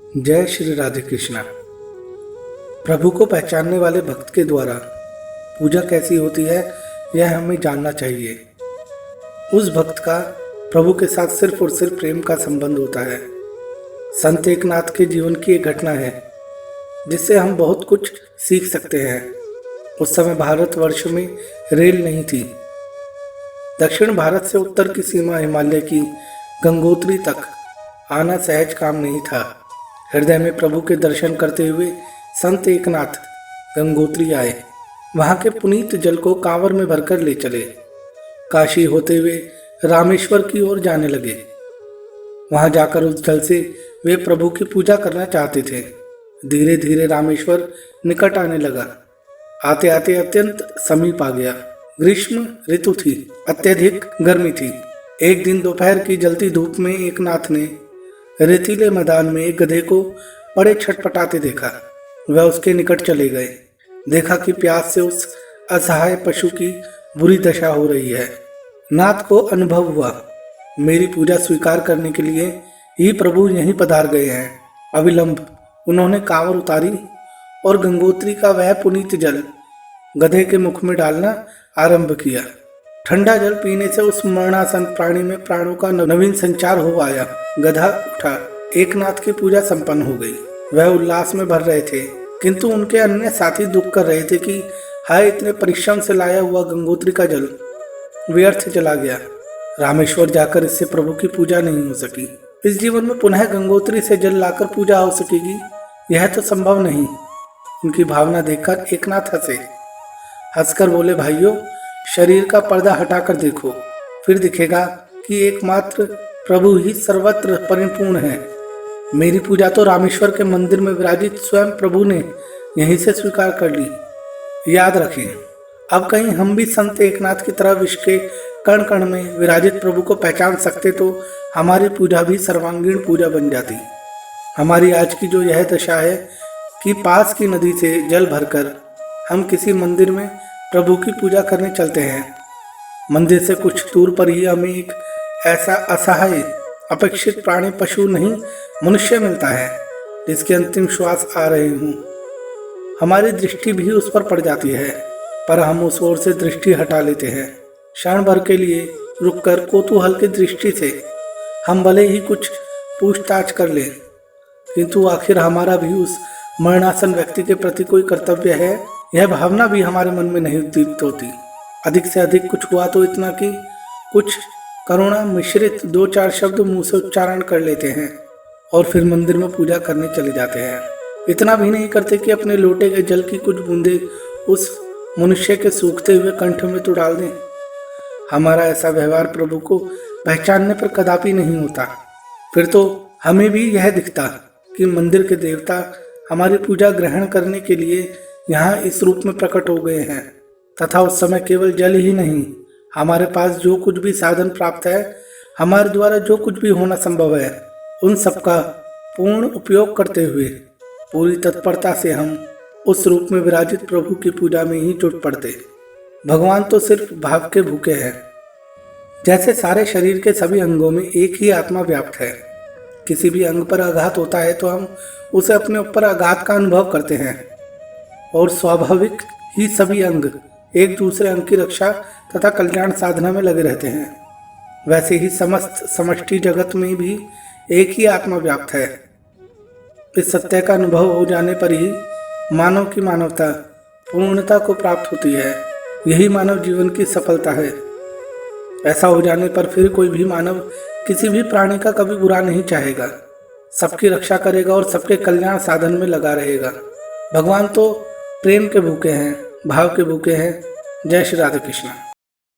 जय श्री राधे कृष्णा। प्रभु को पहचानने वाले भक्त के द्वारा पूजा कैसी होती है यह हमें जानना चाहिए। उस भक्त का प्रभु के साथ सिर्फ और सिर्फ प्रेम का संबंध होता है। संत एकनाथ के जीवन की एक घटना है जिससे हम बहुत कुछ सीख सकते हैं। उस समय भारतवर्ष में रेल नहीं थी। दक्षिण भारत से उत्तर की सीमा हिमालय की गंगोत्री तक आना सहज काम नहीं था। हृदय में प्रभु के दर्शन करते हुए संत एकनाथ गंगोत्री आए। वहां के पुनीत जल को कांवर में भरकर ले चले। काशी होते हुए रामेश्वर की ओर जाने लगे। वहां जाकर उस जल से वे प्रभु की पूजा करना चाहते थे। धीरे धीरे रामेश्वर निकट आने लगा। आते आते अत्यंत समीप आ गया। ग्रीष्म ऋतु थी, अत्यधिक गर्मी थी। एक दिन दोपहर की जलती धूप में एकनाथ ने रेतीले मैदान में एक गधे को बड़े छटपटाते देखा। वह उसके निकट चले गए। देखा कि प्यास से उस असहाय पशु की बुरी दशा हो रही है। नाथ को अनुभव हुआ, मेरी पूजा स्वीकार करने के लिए ही प्रभु यहीं पधार गए हैं। अविलंब उन्होंने कांवर उतारी और गंगोत्री का वह पुनीत जल गधे के मुख में डालना आरंभ किया। ठंडा जल पीने से उस मरणासन प्राणी में प्राणों का नवीन संचार हो आया। गधा उठा। एकनाथ की पूजा संपन्न हो गई। वह उल्लास में भर रहे थे, किंतु उनके अन्य साथी दुख कर रहे थे कि हाय, इतने परिश्रम से लाया हुआ गंगोत्री का जल व्यर्थ चला गया। रामेश्वर जाकर इससे प्रभु की पूजा नहीं हो सकी। इस जीवन में पुनः गंगोत्री से जल लाकर पूजा हो सकेगी, यह तो संभव नहीं। उनकी भावना देखकर एकनाथ हंसे। हंसकर बोले, भाइयों, शरीर का पर्दा हटाकर देखो, फिर दिखेगा कि एकमात्र प्रभु ही सर्वत्र परिपूर्ण है। मेरी पूजा तो रामेश्वर के मंदिर में विराजित स्वयं प्रभु ने यहीं से स्वीकार कर ली। याद रखें, अब कहीं हम भी संत एकनाथ की तरह विश्व के कण कण में विराजित प्रभु को पहचान सकते तो हमारी पूजा भी सर्वांगीण पूजा बन जाती। हमारी आज की जो यह दशा है कि पास की नदी से जल भरकर हम किसी मंदिर में प्रभु की पूजा करने चलते हैं। मंदिर से कुछ दूर पर ही हमें एक ऐसा असहाय अपेक्षित प्राणी पशु नहीं मनुष्य मिलता है जिसके अंतिम श्वास आ रहे हों। हमारी दृष्टि भी उस पर पड़ जाती है, पर हम उस ओर से दृष्टि हटा लेते हैं। क्षण भर के लिए रुककर कौतूहल की दृष्टि से हम भले ही कुछ पूछताछ कर लें, किंतु आखिर हमारा भी उस मरणासन व्यक्ति के प्रति कोई कर्तव्य है, यह भावना भी हमारे मन में नहीं उद्दीप्त होती। अधिक से अधिक कुछ हुआ तो इतना कि कुछ करुणा मिश्रित 2-4 शब्द मुंह से उच्चारण कर लेते हैं और फिर मंदिर में पूजा करने चले जाते हैं। इतना भी नहीं करते कि अपने लोटे के जल की कुछ बूंदे उस मनुष्य के सूखते हुए कंठ में तो डाल दें। हमारा ऐसा व्यवहार प्रभु को पहचानने पर कदापि नहीं होता। फिर तो हमें भी यह दिखता कि मंदिर के देवता हमारी पूजा ग्रहण करने के लिए यहाँ इस रूप में प्रकट हो गए हैं, तथा उस समय केवल जल ही नहीं, हमारे पास जो कुछ भी साधन प्राप्त है, हमारे द्वारा जो कुछ भी होना संभव है, उन सब का पूर्ण उपयोग करते हुए पूरी तत्परता से हम उस रूप में विराजित प्रभु की पूजा में ही जुट पड़ते। भगवान तो सिर्फ भाव के भूखे हैं। जैसे सारे शरीर के सभी अंगों में एक ही आत्मा व्याप्त है। किसी भी अंग पर आघात होता है तो हम उसे अपने ऊपर आघात का अनुभव करते हैं और स्वाभाविक ही सभी अंग एक दूसरे अंग की रक्षा तथा कल्याण साधना में लगे रहते हैं। वैसे ही समस्त समष्टि जगत में भी एक ही आत्मा व्याप्त है। इस सत्य का अनुभव हो जाने पर ही मानव की मानवता पूर्णता को प्राप्त होती है। यही मानव जीवन की सफलता है। ऐसा हो जाने पर फिर कोई भी मानव किसी भी प्राणी का कभी बुरा नहीं चाहेगा, सबकी रक्षा करेगा और सबके कल्याण साधन में लगा रहेगा। भगवान तो प्रेम के भूखे हैं, भाव के भूखे हैं। जय श्री राधे कृष्ण।